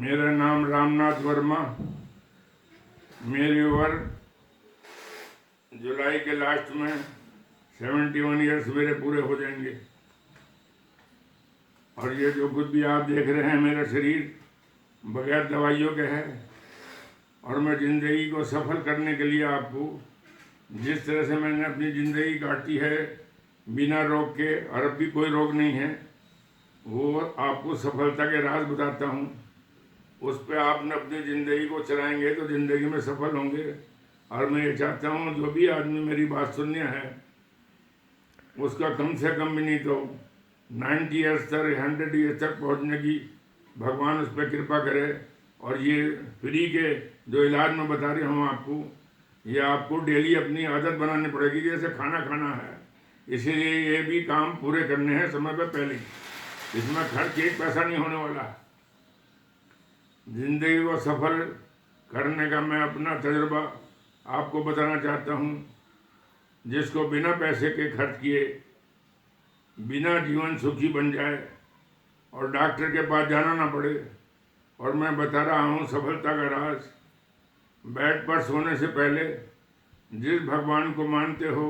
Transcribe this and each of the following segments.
मेरा नाम रामनाथ वर्मा। मेरी उम्र जुलाई के लास्ट में 71 ईयर्स मेरे पूरे हो जाएंगे। और ये जो कुछ भी आप देख रहे हैं मेरा शरीर बगैर दवाइयों के है। और मैं ज़िंदगी को सफल करने के लिए आपको जिस तरह से मैंने अपनी ज़िंदगी काटी है बिना रोग के, और अब भी कोई रोग नहीं है, वो आपको सफलता के राज बताता हूँ। उस पर आपने अपनी ज़िंदगी को चलाएंगे तो ज़िंदगी में सफल होंगे। और मैं ये चाहता हूँ जो भी आदमी मेरी बात सुनने है उसका कम से कम भी नहीं तो 90 ईयर्स तक 100 ईयर्स तक पहुँचने की भगवान उस पर कृपा करे। और ये फ्री के जो इलाज मैं बता रहा हूँ आपको, ये आपको डेली अपनी आदत बनानी पड़ेगी, जैसे खाना खाना है। इसीलिए ये भी काम पूरे करने हैं समय पर पहले। इसमें खर्च एक पैसा नहीं होने वाला। जिंदगी को सफल करने का मैं अपना तजुर्बा आपको बताना चाहता हूँ, जिसको बिना पैसे के खर्च किए बिना जीवन सुखी बन जाए और डॉक्टर के पास जाना ना पड़े। और मैं बता रहा हूँ सफलता का राज। बेड पर सोने से पहले जिस भगवान को मानते हो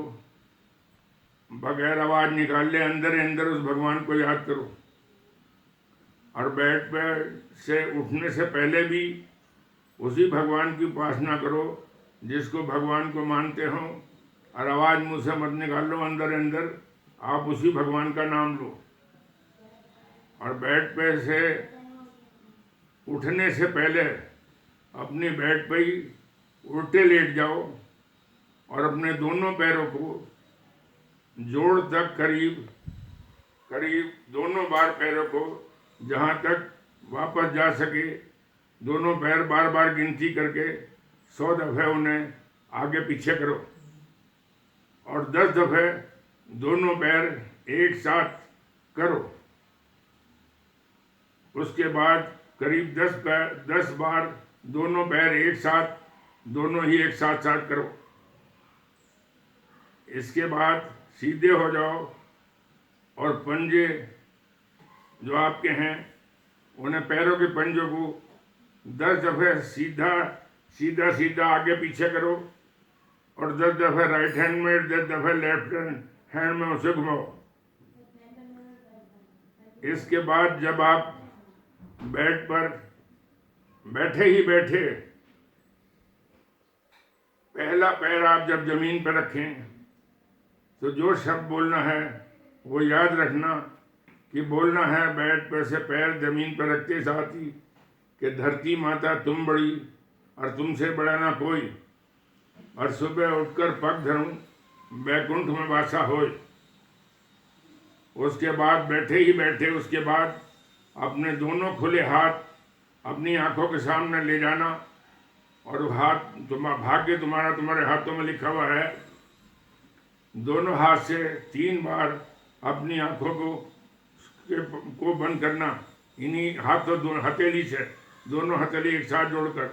बगैर आवाज़ निकाले अंदर ही अंदर उस भगवान को याद करो। और बेड पर से उठने से पहले भी उसी भगवान की उपासना करो जिसको भगवान को मानते हो। और आवाज़ मुँह से मत निकालो, अंदर अंदर आप उसी भगवान का नाम लो। और बेड पे से उठने से पहले अपने बेड पे ही उल्टे लेट जाओ और अपने दोनों पैरों को जोड़ तक करीब दोनों बार पैरों को जहाँ तक वापस जा सके दोनों पैर बार बार गिनती करके 100 दफ़े उन्हें आगे पीछे करो। और 10 दफ़े दोनों पैर एक साथ करो। उसके बाद करीब 10 बार दोनों पैर एक साथ, दोनों ही एक साथ करो। इसके बाद सीधे हो जाओ और पंजे जो आपके हैं उन्हें पैरों के पंजों को 10 दफ़े सीधा आगे पीछे करो। और 10 दफ़े राइट हैंड में, 10 दफ़े लेफ्ट हैंड में उसे घुमाओ। इसके बाद जब आप बेड पर बैठे पहला पैर आप जब जमीन पर रखें तो जो शब्द बोलना है वो याद रखना कि बोलना है बेड पर से पैर जमीन पर रखते साथ ही कि धरती माता तुम बड़ी और तुमसे बड़ा ना कोई। और सुबह उठकर पग धरूं बैकुंठ में वासा होए। उसके बाद बैठे उसके बाद अपने दोनों खुले हाथ अपनी आंखों के सामने ले जाना। और हाथ भाग्य तुम्हारे हाथों में लिखा हुआ है। दोनों हाथ से 3 बार अपनी आंखों को बंद करना। इन्हीं हाथों हथेली से दोनों हथेली एक साथ जोड़कर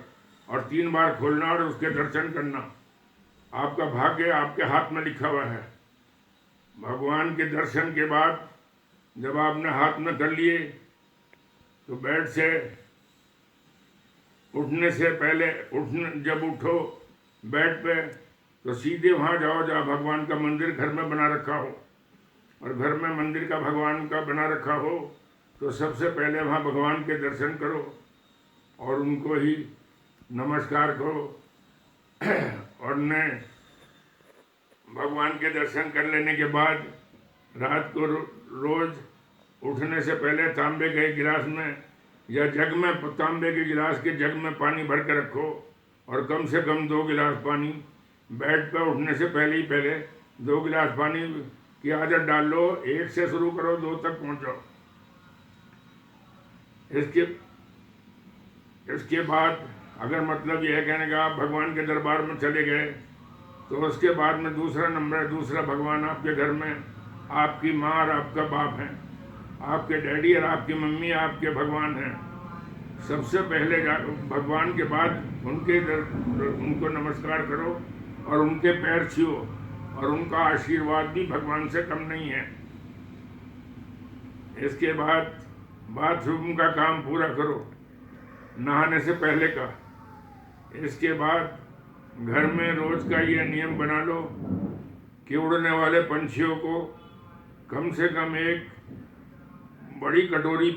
और 3 बार खोलना और उसके दर्शन करना। आपका भाग्य आपके हाथ में लिखा हुआ है। भगवान के दर्शन के बाद जब आपने हाथ में कर लिए तो बेड से उठने से पहले जब उठो बेड पे तो सीधे वहाँ जाओ जहाँ भगवान का मंदिर घर में बना रखा हो। और घर में मंदिर का भगवान का बना रखा हो तो सबसे पहले वहाँ भगवान के दर्शन करो और उनको ही नमस्कार करो। और ने भगवान के दर्शन कर लेने के बाद रात को रोज उठने से पहले तांबे के गिलास में या जग में, तांबे के गिलास के जग में पानी भर के रखो। और कम से कम 2 गिलास पानी बेड पर उठने से पहले 2 गिलास पानी की आदत डाल लो। 1 से शुरू करो, 2 तक पहुँचो। इसके बाद अगर मतलब यह कहने का आप भगवान के दरबार में चले गए तो उसके बाद में दूसरा भगवान आपके घर में आपकी माँ और आपका बाप है। आपके डैडी और आपकी मम्मी आपके भगवान हैं। सबसे पहले भगवान के बाद उनको नमस्कार करो और उनके पैर छुओ। और उनका आशीर्वाद भी भगवान से कम नहीं है। इसके बाद बाथरूम का काम पूरा करो। नहाने से पहले का। इसके बाद घर में रोज का ये नियम बना लो कि उड़ने वाले पंछियों को कम से कम एक बड़ी कटोरी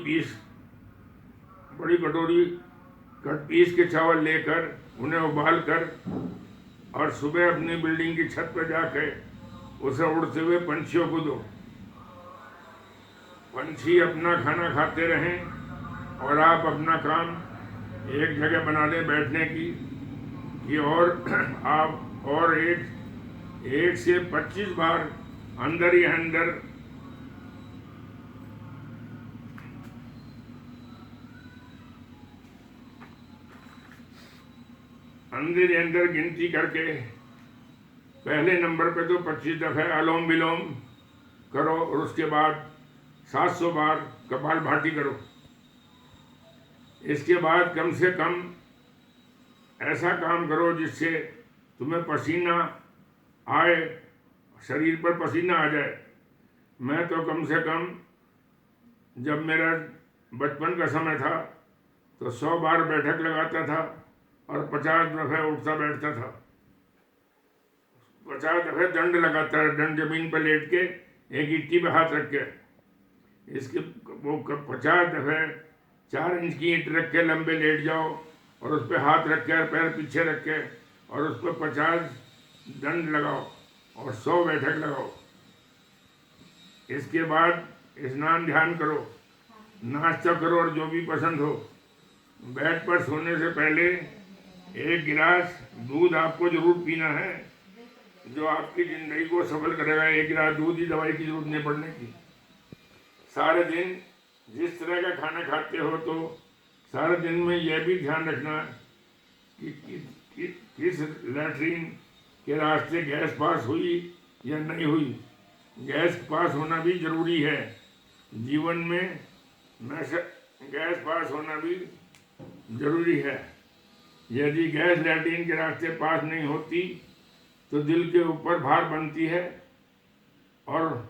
पीस के चावल लेकर उन्हें उबाल कर और सुबह अपनी बिल्डिंग की छत पर जाकर उसे उड़ते हुए पंछियों को दो। पंछी अपना खाना खाते रहें और आप अपना काम एक जगह बना लें बैठने की कि और आप और एक से 25 बार अंदर ही अंदर गिनती करके पहले नंबर पे तो 25 दफे अनुलोम विलोम करो और उसके बाद 700 बार कपालभाति करो। इसके बाद कम से कम ऐसा काम करो जिससे तुम्हें पसीना आए, शरीर पर पसीना आ जाए। मैं तो कम से कम जब मेरा बचपन का समय था तो 100 बार बैठक लगाता था और 50 दफे उठता बैठता था। 50 दफे दंड लगाता है, दंड जमीन पर लेट के एक गिट्टी पे हाथ रख के। इसके वो 50 दफे 4 इंच की ईंट रख के लंबे लेट जाओ और उस पर हाथ रख के और पैर पीछे रख के और उस पर 50 दंड लगाओ और 100 बैठक लगाओ। इसके बाद स्नान ध्यान करो, नाश्ता करो और जो भी पसंद हो। बेड पर सोने से पहले 1 गिलास दूध आपको जरूर पीना है, जो आपकी जिंदगी को सफल करेगा। 1 गिलास दूध ही दवाई की जरूरत नहीं पड़ने की। सारे दिन जिस तरह का खाना खाते हो तो सारे दिन में यह भी ध्यान रखना कि किस लैट्रीन के रास्ते गैस पास हुई या नहीं हुई। गैस पास होना भी जरूरी है जीवन में, गैस पास होना भी जरूरी है। यदि गैस लैट्रीन के रास्ते पास नहीं होती तो दिल के ऊपर भार बनती है और